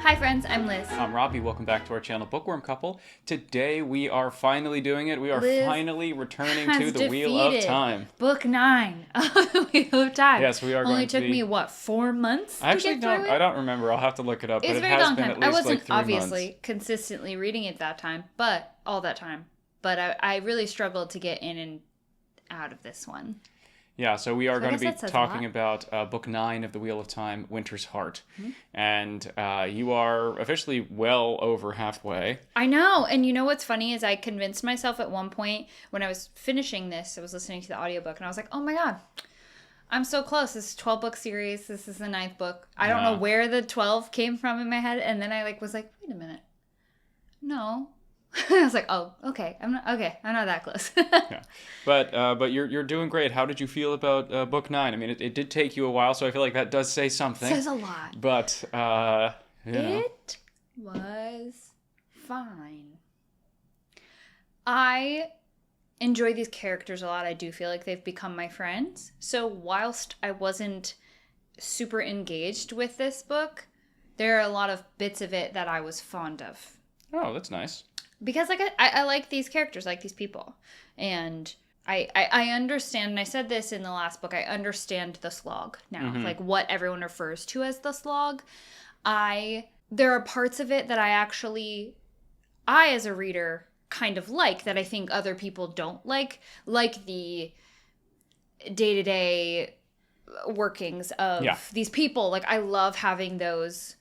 Hi friends, I'm Liz. I'm Robby. Welcome back to our channel, Bookworm Couple. Today we are finally doing it. We are Liz finally returning to the Wheel of Time. Book 9 of the Wheel of Time. Yes, we are going to Only took me, what, 4 months I to get through it? I don't remember. I'll have to look it up. It's but a very it has long been time. at least I wasn't like 3 obviously months. consistently reading it that time, but all that time. But I really struggled to get in and out of this one. Yeah, so we are going to be that says a talking lot. about Book 9 of the Wheel of Time, Winter's Heart. Mm-hmm. And you are officially well over halfway. I know. And you know what's funny is I convinced myself at one point when I was finishing this, I was listening to the audiobook and I was like, oh my God, I'm so close. This is a 12-book series. This is the 9th book. I don't know where the 12 came from in my head. And then I was like, wait a minute. No. I was like, oh, okay. I'm not that close. Yeah. But you're doing great. How did you feel about Book 9? I mean, it did take you a while, so I feel like that does say something. It says a lot. But, you know. It was fine. I enjoy these characters a lot. I do feel like they've become my friends. So whilst I wasn't super engaged with this book, there are a lot of bits of it that I was fond of. Oh, that's nice. Because I like these characters, I like these people. And I understand, and I said this in the last book, I understand the slog now. Mm-hmm. Like what everyone refers to as the slog. There are parts of it that I as a reader kind of like that I think other people don't like the day-to-day workings of these people. Like I love having those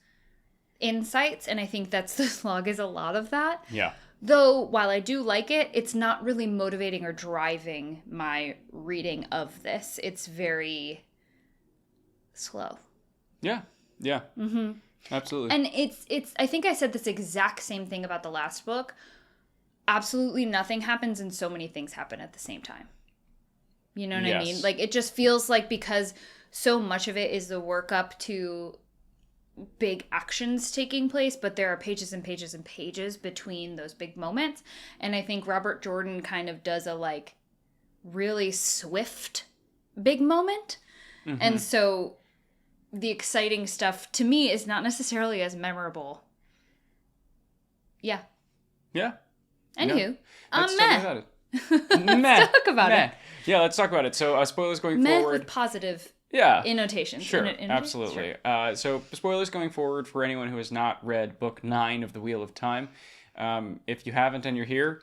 insights, and I think that's the slog is a lot of that. Yeah. Though, while I do like it, it's not really motivating or driving my reading of this. It's very slow. Yeah. Yeah. Mm-hmm. Absolutely. And it's. I think I said this exact same thing about the last book. Absolutely nothing happens and so many things happen at the same time. You know what I mean? Like, it just feels like because so much of it is the work up to big actions taking place, but there are pages and pages and pages between those big moments. And I think Robert Jordan kind of does a like really swift big moment. Mm-hmm. And so the exciting stuff to me is not necessarily as memorable. Yeah. Yeah. Anywho, Let's meh. talk about it. Meh. Let's talk about it. Yeah, let's talk about it. So spoilers going Meh forward. with positive annotations. Sure, absolutely. Sure. So spoilers going forward for anyone who has not read Book 9 of the Wheel of Time. If you haven't and you're here,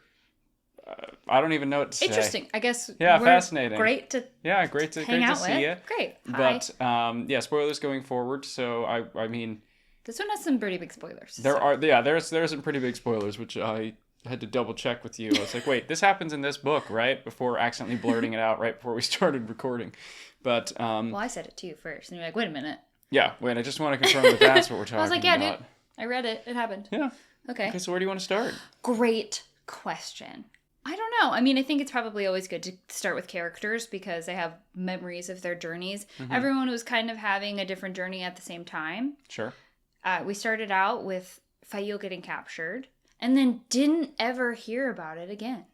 I don't even know what to say. Interesting. I guess we're fascinating. Great to great to with. see you. Great. Hi. But spoilers going forward. So I mean, this one has some pretty big spoilers. There's some pretty big spoilers, which I had to double check with you. I was like, wait, this happens in this book, right? Before accidentally blurting it out right before we started recording. But well, I said it to you first, and you're like, wait a minute. Yeah, wait, I just want to confirm that that's what we're talking about. I was like, yeah, dude, I read it. It happened. Yeah. Okay, so where do you want to start? Great question. I don't know. I mean, I think it's probably always good to start with characters because they have memories of their journeys. Mm-hmm. Everyone was kind of having a different journey at the same time. Sure. We started out with Fail getting captured and then didn't ever hear about it again.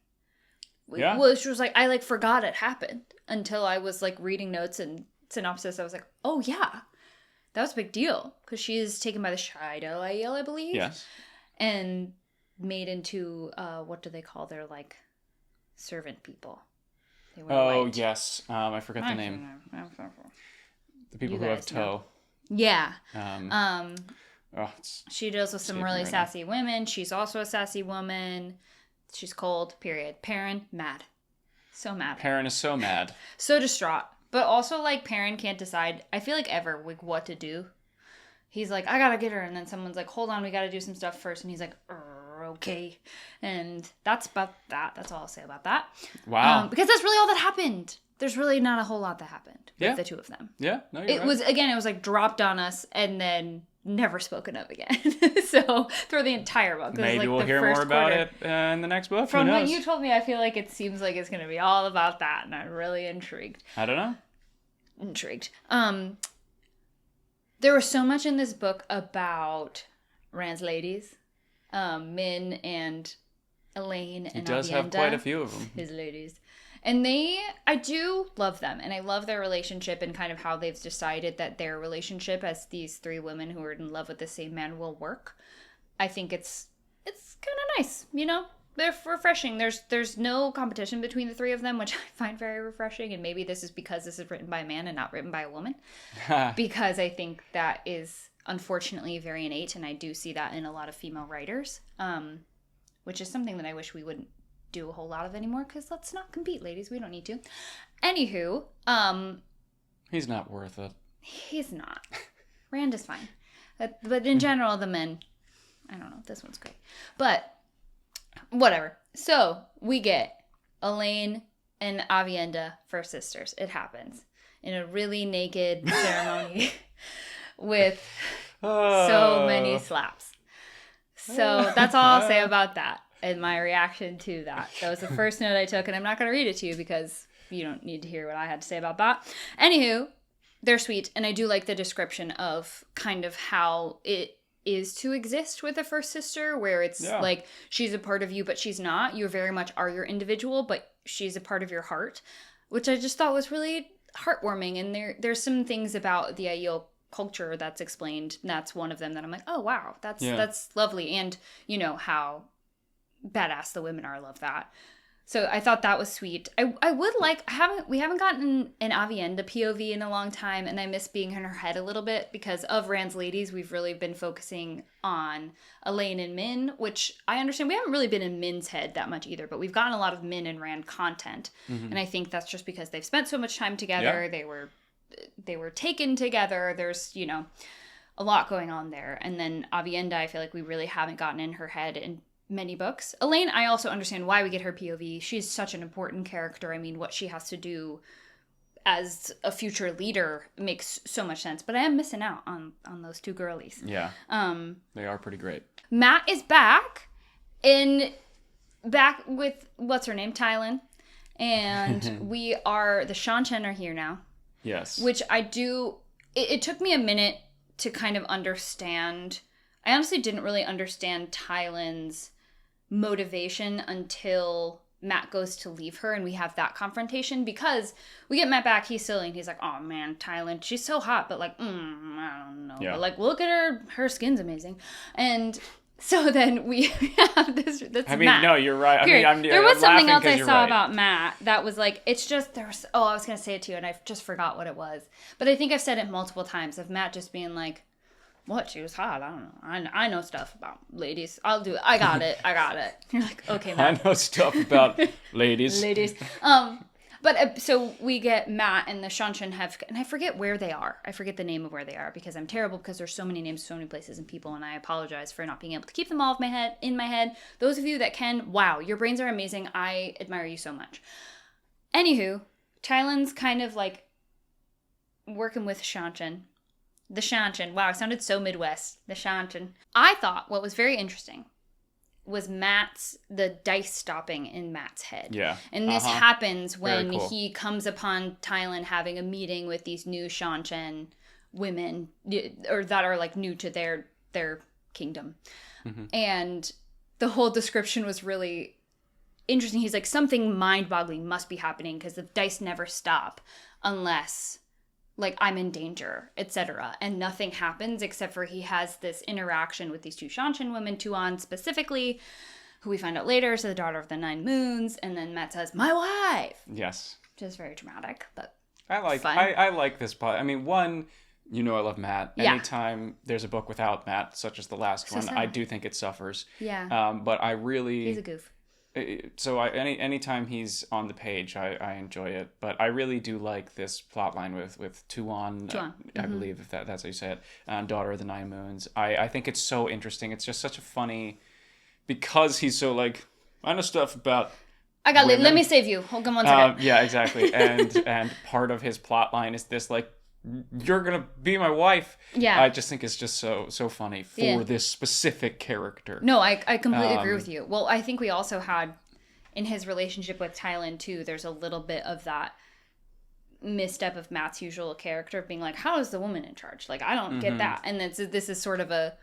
Yeah. Which was like, I forgot it happened until I was like reading notes and synopsis. I was like, oh yeah, that was a big deal because she is taken by the Shido, I believe. Yes. And made into, what do they call their like servant people? They were white. Yes. I forget the name. The people who have toe. Yeah. She deals with some really sassy women. She's also a sassy woman. She's cold, period. Perrin, mad. So mad. Perrin is so mad. So distraught. But also, like, Perrin can't decide, I feel like ever, like, what to do. He's like, I gotta get her. And then someone's like, hold on, we gotta do some stuff first. And he's like, okay. And that's about that. That's all I'll say about that. Wow. Because that's really all that happened. There's really not a whole lot that happened with the two of them. Yeah, no, you're right. It was like dropped on us and then never spoken of again. So through the entire book. Maybe we'll hear more about it in the next book. From what you told me, I feel like it seems like it's going to be all about that, and I'm really intrigued. I don't know. Intrigued. There was so much in this book about Rand's ladies, Min and Elaine and He does have quite a few of them. His ladies. And I do love them, and I love their relationship and kind of how they've decided that their relationship as these three women who are in love with the same man will work. I think it's kind of nice, you know? They're refreshing. There's no competition between the three of them, which I find very refreshing, and maybe this is because this is written by a man and not written by a woman. Because I think that is unfortunately very innate, and I do see that in a lot of female writers, which is something that I wish we wouldn't do a whole lot of anymore, because let's not compete, ladies. We don't need to. Anywho, he's not worth it. He's not. Rand is fine. But in general, the men, I don't know, this one's great. But whatever. So we get Elaine and Aviendha first sisters. It happens in a really naked ceremony with so many slaps. So that's all I'll say about that and my reaction to that. That was the first note I took, and I'm not going to read it to you because you don't need to hear what I had to say about that. Anywho, they're sweet, and I do like the description of kind of how it is to exist with a first sister, where it's like she's a part of you, but she's not. You very much are your individual, but she's a part of your heart, which I just thought was really heartwarming. And there's some things about the Aiel culture that's explained, and that's one of them that I'm like, oh wow, that's lovely. And you know how badass the women are. I love that. So I thought that was sweet. I would like, we haven't gotten an Aviendha POV in a long time, and I miss being in her head a little bit because of Rand's ladies. We've really been focusing on Elaine and Min, which I understand we haven't really been in Min's head that much either, but we've gotten a lot of Min and Rand content. Mm-hmm. And I think that's just because they've spent so much time together. Yeah. They were taken together. There's, you know, a lot going on there. And then Aviendha, I feel like we really haven't gotten in her head in many books. Elaine, I also understand why we get her POV. She's such an important character. I mean, what she has to do as a future leader makes so much sense. But I am missing out on those two girlies. Yeah. They are pretty great. Matt is back with, what's her name? Tylan. And the Shanchen are here now. Yes. Which it took me a minute to kind of understand. I honestly didn't really understand Tylan's motivation until Matt goes to leave her and we have that confrontation, because we get Matt back, he's silly, and he's like, oh man, Tylan, she's so hot, but like, I don't know. Yeah. But like, look at her skin's amazing. And so then we have this. I mean, Matt. No, you're right. There was something else I saw about Matt that was like, it's just, I was going to say it to you and I just forgot what it was. But I think I've said it multiple times of Matt just being like, what? She was hot. I don't know. I know stuff about ladies. I'll do it. I got it. You're like, okay, Matt. I know stuff about ladies. But so we get Matt and the Shanchen and I forget where they are. I forget the name of where they are because I'm terrible because there's so many names, so many places and people, and I apologize for not being able to keep them all in my head. Those of you that can, wow, your brains are amazing. I admire you so much. Anywho, Tylan's kind of like working with Shanchen. The Shanchen. Wow, it sounded so Midwest. The Shanchen. I thought what was very interesting was the dice stopping in Matt's head. Yeah. And this happens when he comes upon Tylan having a meeting with these new Shanchen women, or that are like new to their kingdom. Mm-hmm. And the whole description was really interesting. He's like, something mind-boggling must be happening because the dice never stop unless, like, I'm in danger, etc. And nothing happens except for he has this interaction with these two Shanchen women, Tuan specifically, who we find out later is the daughter of the Nine Moons. And then Matt says, my wife! Yes. Which is very dramatic, but I like this plot. I mean, one, you know I love Matt. Yeah. Anytime there's a book without Matt, such as the last one, sad. I do think it suffers. Yeah. But I really... He's a goof. So anytime he's on the page, I enjoy it. But I really do like this plot line with Tuan. I believe if that's how you say it, daughter of the Nine Moons. I think it's so interesting. It's just such a funny, because he's so like, I know stuff about women. Let me save you. Hold on one second. Yeah, exactly. And part of his plot line is this, like, you're gonna be my wife. Yeah. I just think it's just so funny for this specific character. No, I completely agree with you. Well, I think we also had in his relationship with Tylan too, there's a little bit of that misstep of Matt's usual character of being like, how is the woman in charge? Like, I don't get that. And this is sort of a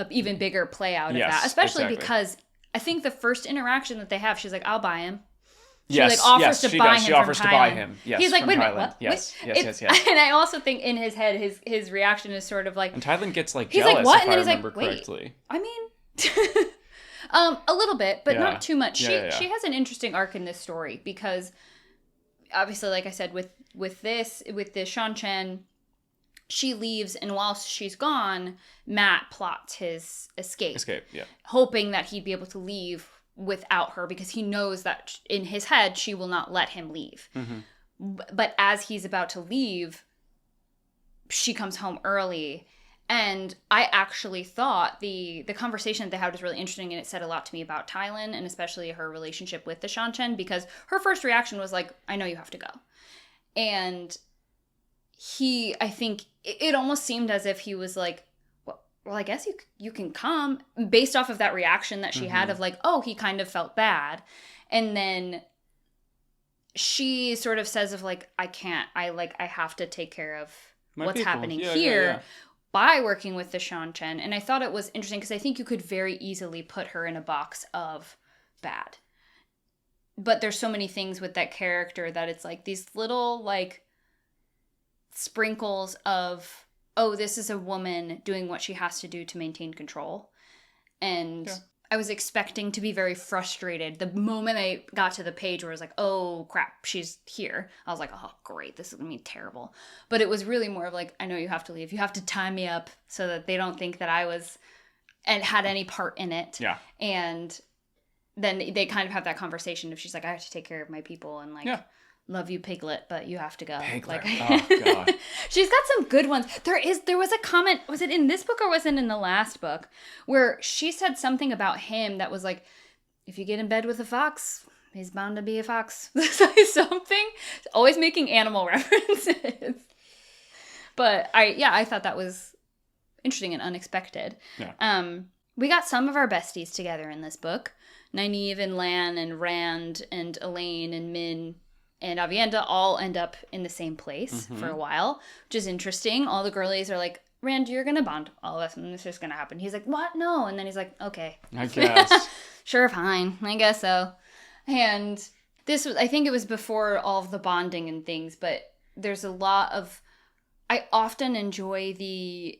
even bigger play out of that, especially because I think the first interaction that they have, she's like, I'll buy him. She offers to buy him. She offers to buy him. Yes, he's like, wait a minute, what? Yes. And I also think in his head, his reaction is sort of like, and Tylan gets he's jealous. Like, what? If And then I he's remember like, wait, correctly. I mean, a little bit, but not too much. She has an interesting arc in this story because obviously, like I said, with the Shan Chen, she leaves, and whilst she's gone, Matt plots his escape, hoping that he'd be able to leave without her because he knows that in his head she will not let him leave. Mm-hmm. But as he's about to leave, she comes home early. And I actually thought the conversation that they had was really interesting, and it said a lot to me about Tylan and especially her relationship with the Shan Chen, because her first reaction was like, I know you have to go. And I think it almost seemed as if he was like, well, I guess you can come, based off of that reaction that she had of like, oh, he kind of felt bad. And then she sort of says of like, I can't, I have to take care of what's happening here by working with the Shan Chen. And I thought it was interesting because I think you could very easily put her in a box of bad. But there's so many things with that character that it's like these little like sprinkles of, oh, this is a woman doing what she has to do to maintain control. And I was expecting to be very frustrated. The moment I got to the page where I was like, oh, crap, she's here, I was like, oh, great, this is going to be terrible. But it was really more of like, I know you have to leave. You have to tie me up so that they don't think that I was and had any part in it. Yeah. And then they kind of have that conversation if she's like, I have to take care of my people and like... Yeah. Love you, Piglet, but you have to go. Piglet. Oh, God. She's got some good ones. There was a comment, was it in this book or was it in the last book, where she said something about him that was like, if you get in bed with a fox, he's bound to be a fox. Something. Always making animal references. But I thought that was interesting and unexpected. Yeah. We got some of our besties together in this book. Nynaeve and Lan and Rand and Elaine and Min and Aviendha all end up in the same place for a while, which is interesting. All the girlies are like, Rand, you're going to bond all of us, and this is going to happen. He's like, what? No. And then he's like, okay. I guess. Sure, fine. I guess so. And I think it was before all of the bonding and things, but there's a lot of, I often enjoy the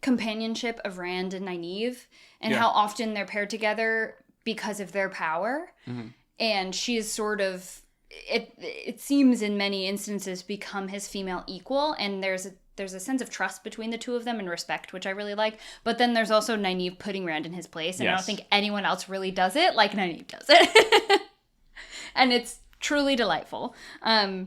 companionship of Rand and Nynaeve and how often they're paired together because of their power. Mm-hmm. And she's sort of, it seems in many instances become his female equal, and there's a sense of trust between the two of them and respect, which I really like. But then there's also Nynaeve putting Rand in his place, and I don't think anyone else really does it like Nynaeve does it. And it's truly delightful. I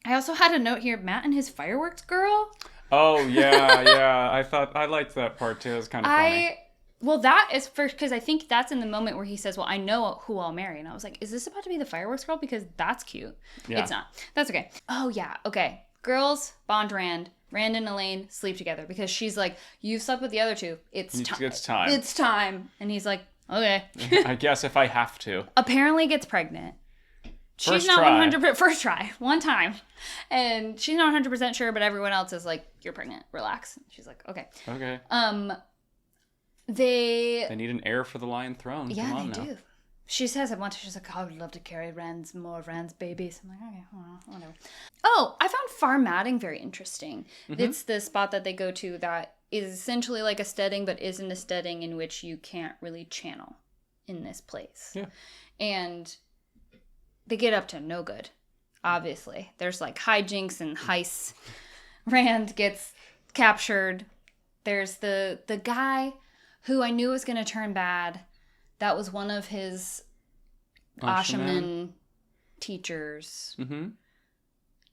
also had a note here, Matt and his fireworks girl. Oh, yeah. I liked that part too. It was kind of funny. Well, that is first, because I think that's in the moment where he says, well, I know who I'll marry. And I was like, is this about to be the fireworks girl? Because that's cute. Yeah. It's not. That's okay. Oh, yeah. Okay. Girls bond Rand. Rand and Elaine sleep together because she's like, you've slept with the other two. It's time. It's time. And he's like, okay. I guess if I have to. Apparently gets pregnant. She's not 100%. First try. One time. And she's not 100% sure, but everyone else is like, you're pregnant. Relax. She's like, okay. Okay. They need an heir for the Lion Throne. Yeah, Come on they now. Do. She says at once, she's like, I would love to carry more of Rand's babies. I'm like, okay, well, whatever. Oh, I found farm matting very interesting. Mm-hmm. It's the spot that they go to that is essentially like a steading, but isn't a steading in which you can't really channel in this place. Yeah. And they get up to no good, obviously. There's like hijinks and heists. Rand gets captured. There's the guy who I knew was going to turn bad. That was one of his Ashaman teachers. Mm-hmm.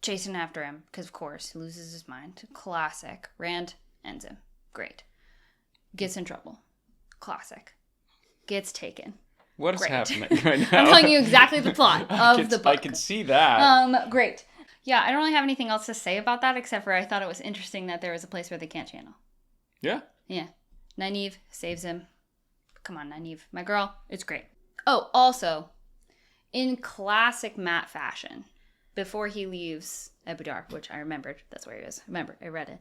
Chasing after him, because of course, he loses his mind. Classic. Rand ends him. Great. Gets in trouble. Classic. Gets taken. What is happening right now? I'm telling you exactly the plot of the book. I can see that. Great. Yeah, I don't really have anything else to say about that, except for I thought it was interesting that there was a place where they can't channel. Yeah. Yeah. Nynaeve saves him. Come on, Nynaeve. My girl. It's great. Oh, also, in classic Matt fashion, before he leaves Ebudar, which I remembered, that's where he was. Remember, I read it.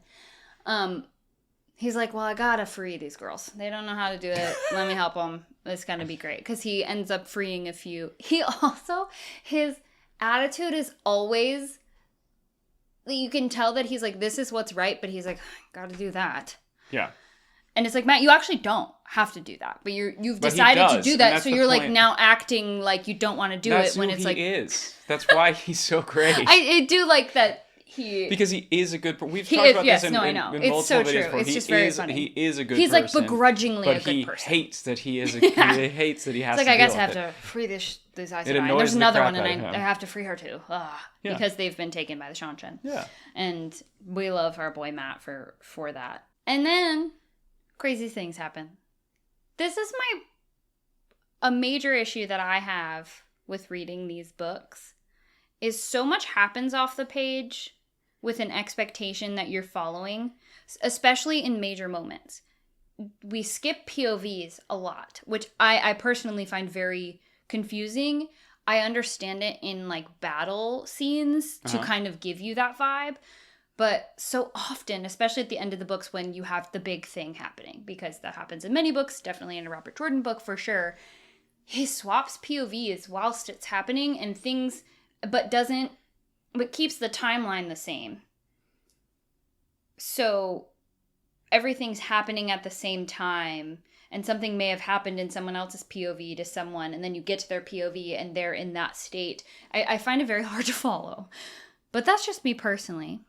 he's like, well, I gotta free these girls. They don't know how to do it. Let me help them. It's gonna be great. Because he ends up freeing a few. He also, his attitude is always, you can tell that he's like, this is what's right, but he's like, gotta do that. Yeah. And it's like, Matt, you actually don't have to do that, but you've decided to do that, so you're like now acting like you don't want to do it when it's like. That's why he's so great. I do like that. Because he is a good person. We've talked about this in it's so true. It's just very funny. He is a good person. He's like begrudgingly a good person. He hates that he is a he hates that he has to. It's like, I guess I have to free this Aes Sedai. There's another one, and I have to free her too. Because they've been taken by the Seanchan. Yeah. And we love our boy Matt for that. And then crazy things happen. This is a major issue that I have with reading these books is so much happens off the page with an expectation that you're following, especially in major moments. We skip POVs a lot, which I personally find very confusing. I understand it in like battle scenes to kind of give you that vibe. But so often, especially at the end of the books when you have the big thing happening, because that happens in many books, definitely in a Robert Jordan book for sure, he swaps POVs whilst it's happening and things, but keeps the timeline the same. So everything's happening at the same time, and something may have happened in someone else's POV to someone, and then you get to their POV and they're in that state. I find it very hard to follow. But that's just me personally.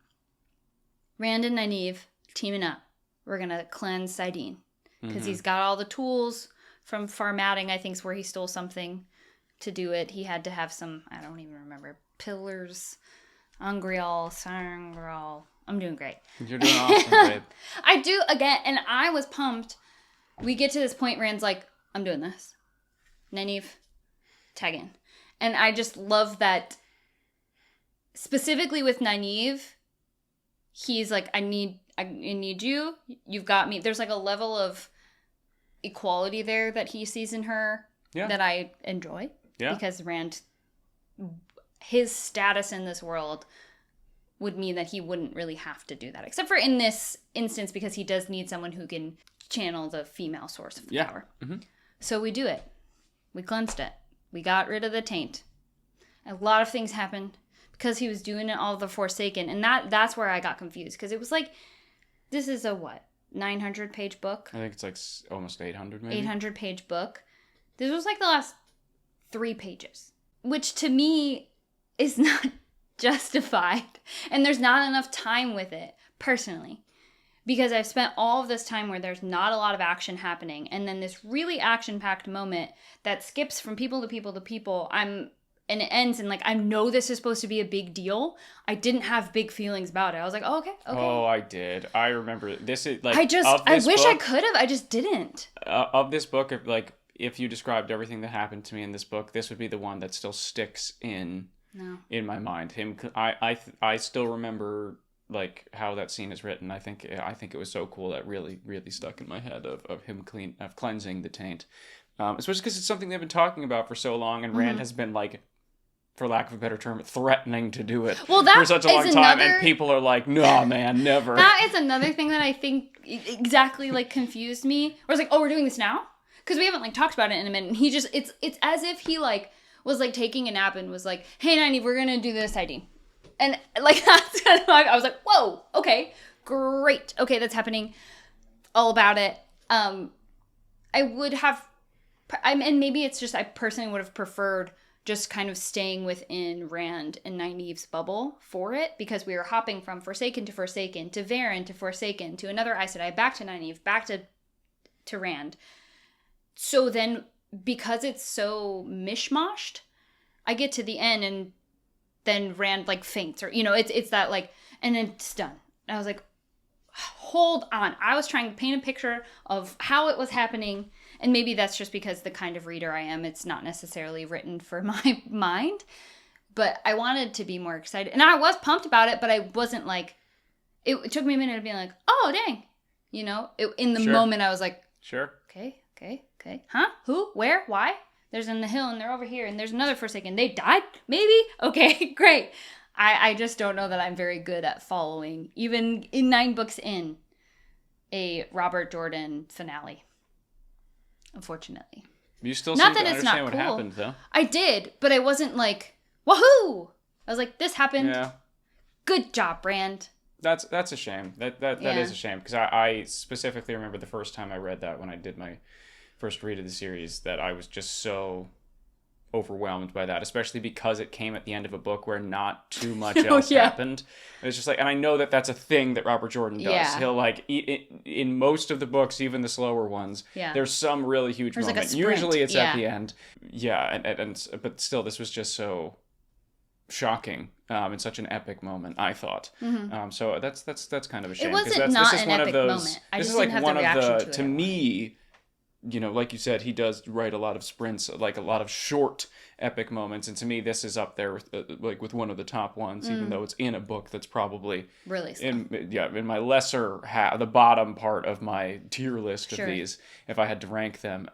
Rand and Nynaeve teaming up. We're going to cleanse Saidin. Because he's got all the tools from Farmatting, I think is where he stole something to do it. He had to have some, I don't even remember, pillars, Angreal, Sangreal. I'm doing great. You're doing awesome, babe. I do, again, and I was pumped. We get to this point, Rand's like, I'm doing this. Nynaeve, tag in. And I just love that, specifically with Nynaeve, he's like, I need you. You've got me. There's like a level of equality there that he sees in her that I enjoy. Yeah. Because Rand, his status in this world would mean that he wouldn't really have to do that. Except for in this instance, because he does need someone who can channel the female source of power. Mm-hmm. So we do it. We cleansed it. We got rid of the taint. A lot of things happened. Because he was doing it all the Forsaken. And that's where I got confused. Because it was like, this is a 900-page book? I think it's like almost 800 maybe. 800-page book. This was like the last 3 pages. Which to me is not justified. And there's not enough time with it, personally. Because I've spent all of this time where there's not a lot of action happening. And then this really action-packed moment that skips from people to people to people. And it ends and like, I know this is supposed to be a big deal. I didn't have big feelings about it. I was like, oh, okay. Oh, I did. I remember this is like. I wish I could have. I just didn't. Of this book, if you described everything that happened to me in this book, this would be the one that still sticks in my mind. I still remember like how that scene is written. I think it was so cool that really really stuck in my head of him cleansing the taint. Especially because it's something they've been talking about for so long, and Rand has been like, for lack of a better term, threatening to do it for such a long time, and people are like, no, man, never. That is another thing that I think exactly like confused me. Where it's like, oh, we're doing this now? Because we haven't like talked about it in a minute. And he just, it's as if he like was like taking a nap and was like, hey, Nynaeve, we're gonna do this ID. And like that's kind of like, I was like, whoa, okay, great, okay, that's happening. All about it. I would have. And maybe it's just I personally would have preferred just kind of staying within Rand and Nynaeve's bubble for it, because we were hopping from Forsaken to Varen to Forsaken to another Aes Sedai, back to Nynaeve, back to Rand. So then, because it's so mishmashed, I get to the end and then Rand like faints, or it's that like, and then it's done. And I was like, hold on. I was trying to paint a picture of how it was happening. And maybe that's just because the kind of reader I am. It's not necessarily written for my mind. But I wanted to be more excited. And I was pumped about it, but I wasn't like... It took me a minute of being like, oh, dang. In the moment I was like... Sure. Okay. Huh? Who? Where? Why? There's in the hill and they're over here and there's another Forsaken. They died? Maybe? Okay, great. I just don't know that I'm very good at following. Even in 9 books in. a Robert Jordan finale. Unfortunately. You still not seem that to it's understand not what cool. happened, though. I did, but I wasn't like, woohoo! I was like, this happened. Yeah. Good job, Brand. That's a shame. That is a shame, because I specifically remember the first time I read that when I did my first read of the series, that I was just so overwhelmed by that, especially because it came at the end of a book where not too much else happened. It was just like, and I know that that's a thing that Robert Jordan does. Yeah. He'll like in most of the books, even the slower ones, there's some really huge moment. Like usually it's at the end. Yeah, and but still, this was just so shocking and such an epic moment, I thought. Mm-hmm. So that's kind of a shame. It wasn't not an epic moment. I just didn't have the reaction to it. To me, you know, like you said, he does write a lot of sprints, like a lot of short epic moments, and to me this is up there with with one of the top ones, even though it's in a book that's probably really slow. in my lesser the bottom part of my tier list of these, if I had to rank them.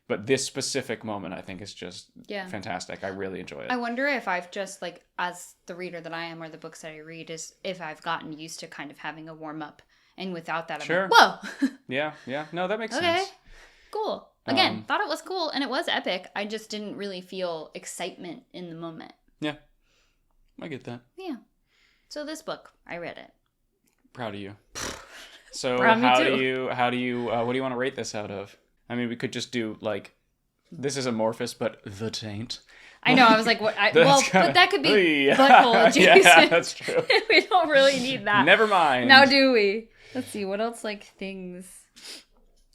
But this specific moment, I think, is just fantastic. I really enjoy it. I wonder if I've just, like, as the reader that I am, or the books that I read, is if I've gotten used to kind of having a warm up, and without that, I'm like, whoa. Yeah. No, that makes sense. Cool. Again, thought it was cool, and it was epic. I just didn't really feel excitement in the moment. Yeah. I get that. Yeah. So this book, I read it. Proud of you. So how do you what do you want to rate this out of? I mean, we could just do, like, this is amorphous, but the taint. I know, I was like, what? But that could be butthole adjacent. Yeah, that's true. We don't really need that. Never mind. Now do we? Let's see, what else, like, things...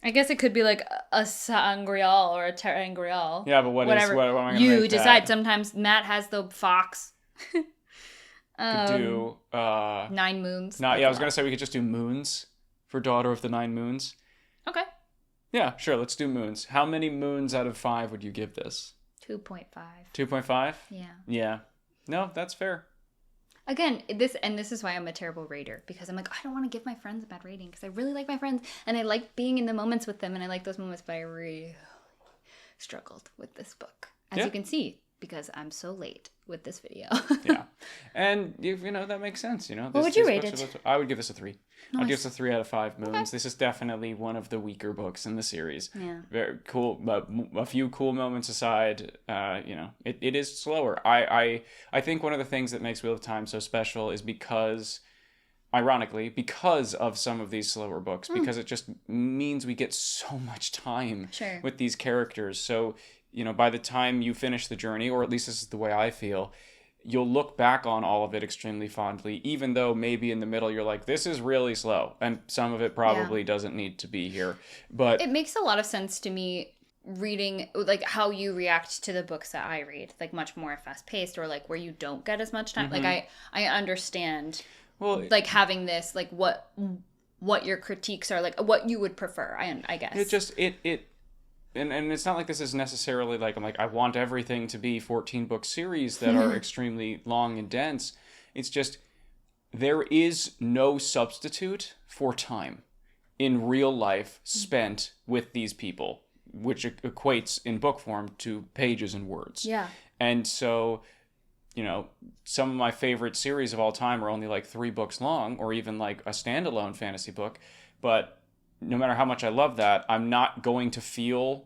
I guess it could be like a sangreal or a terangreal. Yeah, but what am I going to You decide. That? Sometimes Matt has the fox. Could do... 9 moons. I was going to say we could just do moons for Daughter of the Nine Moons. Okay. Yeah, sure, let's do moons. How many moons out of 5 would you give this? 2.5. 2.5? Yeah. Yeah. No, that's fair. Again, this is why I'm a terrible rater, because I'm like, I don't want to give my friends a bad rating, because I really like my friends, and I like being in the moments with them, and I like those moments, but I really struggled with this book, as you can see, because I'm so late with this video. Yeah. And, you know, that makes sense, you know. What would you rate it? I would give this a 3. Nice. I'd give this a 3 out of 5 moons. Okay. This is definitely one of the weaker books in the series. Yeah. Very cool. A few cool moments aside, you know, it is slower. I think one of the things that makes Wheel of Time so special is because, ironically, because of some of these slower books, because it just means we get so much time with these characters. So, you know, by the time you finish the journey, or at least this is the way I feel, you'll look back on all of it extremely fondly, even though maybe in the middle you're like, this is really slow, and some of it probably doesn't need to be here. But it makes a lot of sense to me reading, like, how you react to the books that I read, like, much more fast-paced, or, like, where you don't get as much time. Like, I understand, like, having this, like, what your critiques are, like, what you would prefer, I guess. It just, And it's not like this is necessarily like, I'm like, I want everything to be 14-book series that are extremely long and dense. It's just, there is no substitute for time in real life spent with these people, which equates in book form to pages and words. Yeah. And so, you know, some of my favorite series of all time are only like 3 books long, or even like a standalone fantasy book. But no matter how much I love that, I'm not going to feel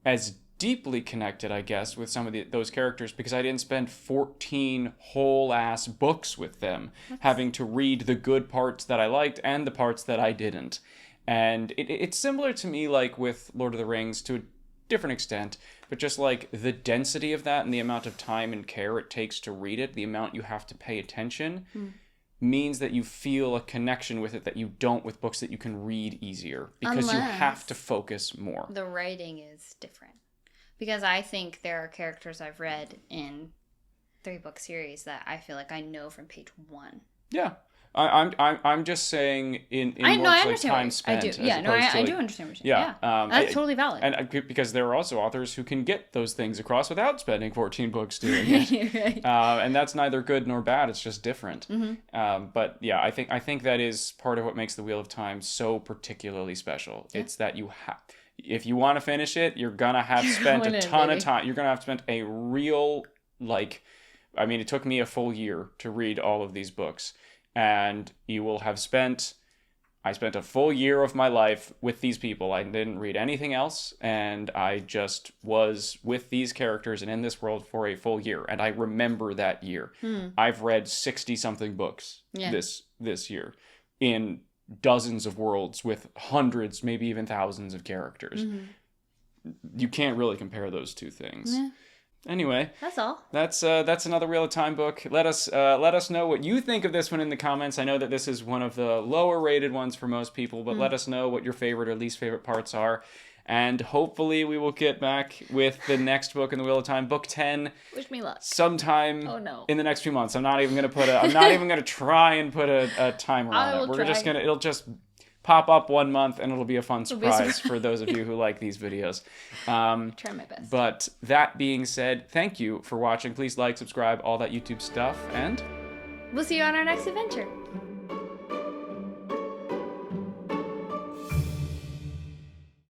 as deeply connected, I guess, with some of those characters, because I didn't spend 14 whole-ass books with them, having to read the good parts that I liked and the parts that I didn't. And it's similar to me, like, with Lord of the Rings, to a different extent, but just, like, the density of that and the amount of time and care it takes to read it, the amount you have to pay attention, means that you feel a connection with it that you don't with books that you can read easier, because you have to focus more. The writing is different, because I think there are characters I've read in 3-book series that I feel like I know from page 1. Yeah. I'm just saying in more like time spent. I do. Yeah, no, I do understand what you're saying. Yeah, that's totally valid. And because there are also authors who can get those things across without spending 14 books doing it. Right. And that's neither good nor bad. It's just different. But yeah, I think that is part of what makes the Wheel of Time so particularly special. Yeah. It's that you have, if you want to finish it, you're gonna have spent a ton of time. You're gonna have spent a real, like, I mean, it took me a full year to read all of these books. And you will have spent, I spent a full year of my life with these people. I didn't read anything else, and I just was with these characters and in this world for a full year. And I remember that year. I've read 60-something books this year in dozens of worlds with hundreds, maybe even thousands of characters. You can't really compare those two things. Yeah. Anyway, that's all. That's another Wheel of Time book. Let us know what you think of this one in the comments. I know that this is one of the lower rated ones for most people, but let us know what your favorite or least favorite parts are. And hopefully we will get back with the next book in the Wheel of Time, book 10. Wish me luck. Sometime in the next few months. I'm not even gonna try and put a timer on it. It'll just pop up 1 month, and it'll be a fun surprise for those of you who like these videos. Try my best. But that being said, thank you for watching. Please like, subscribe, all that YouTube stuff, and we'll see you on our next adventure.